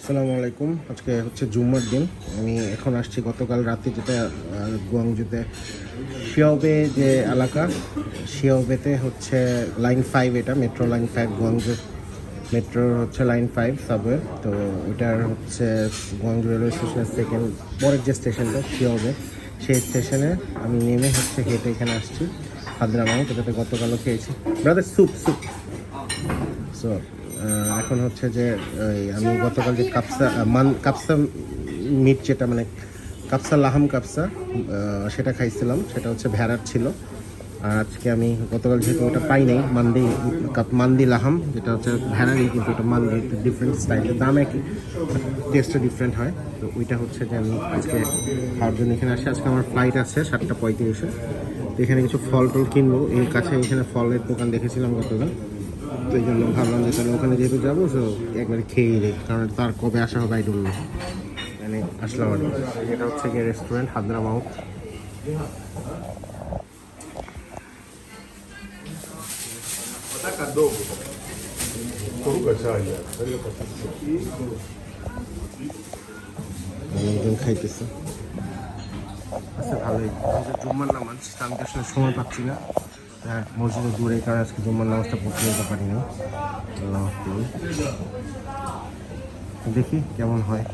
আসসালামু আলাইকুম। আজকে হচ্ছে জুম্মার দিন। আমি এখন আসছি গতকাল রাতে, যেটা গুয়াংজুতে শিয়াওবে যে এলাকা, শিয়াওবেতে হচ্ছে লাইন 5, এটা মেট্রো লাইন 5, গুয়াংজু মেট্রোর হচ্ছে লাইন 5 সাবওয়ে। তো ওইটার হচ্ছে গুয়াংজু রেলওয়ে স্টেশনের সেকেন্ড পরের যে স্টেশনটা শিয়াওবে, সেই স্টেশনে আমি নেমে হচ্ছে হেঁটে এখানে আসছি হায়দ্রাবাদ, এটাতে গতকালও খেয়েছি ব্রাদার স্যুপ। সো এখন হচ্ছে যে আমি গতকাল যে কাপসা মিট, যেটা মানে কাপসা লাহাম কাপসা, সেটা খাইছিলাম। সেটা হচ্ছে ভেড়ার ছিল। আর আজকে আমি গতকাল যেহেতু ওটা পাই নাই, মান্দি লাহাম, যেটা হচ্ছে ভেড়ারই, কিন্তু ওটা মান্দি, একটু ডিফারেন্ট স্টাইলের, দাম একই, টেস্টটা ডিফারেন্ট হয়। তো ওইটা হচ্ছে যে আমি আজকে খাওয়ার জন্য এখানে আসি। আজকে আমার ফ্লাইট আছে 7:35-এ। তো এখানে কিছু ফল টল কিনবো। এর কাছে এখানে ফলের দোকান দেখেছিলাম গতকাল, তো এই জন্য ভাবলাম যে তাহলে ওখানে যেহেতু যাবো, তো একবারে খেয়েই দিই, কারণ তার কবে আসা হবে আই ডোন্ট নো। মানে আসলাম আর কি। এটা হচ্ছে গিয়ে রেস্টুরেন্ট হায়দ্রাবাদ। অনেকজন খাইতেছে। আচ্ছা, ভালোই। জুম্মার নামাজ, আমি তো আসলে সময় পাচ্ছি না। হ্যাঁ, মসজিদে দূরে, কারণ আজকে জুম্মার নামাজটা পড়তে যেতে পারি না। দেখি কেমন হয়।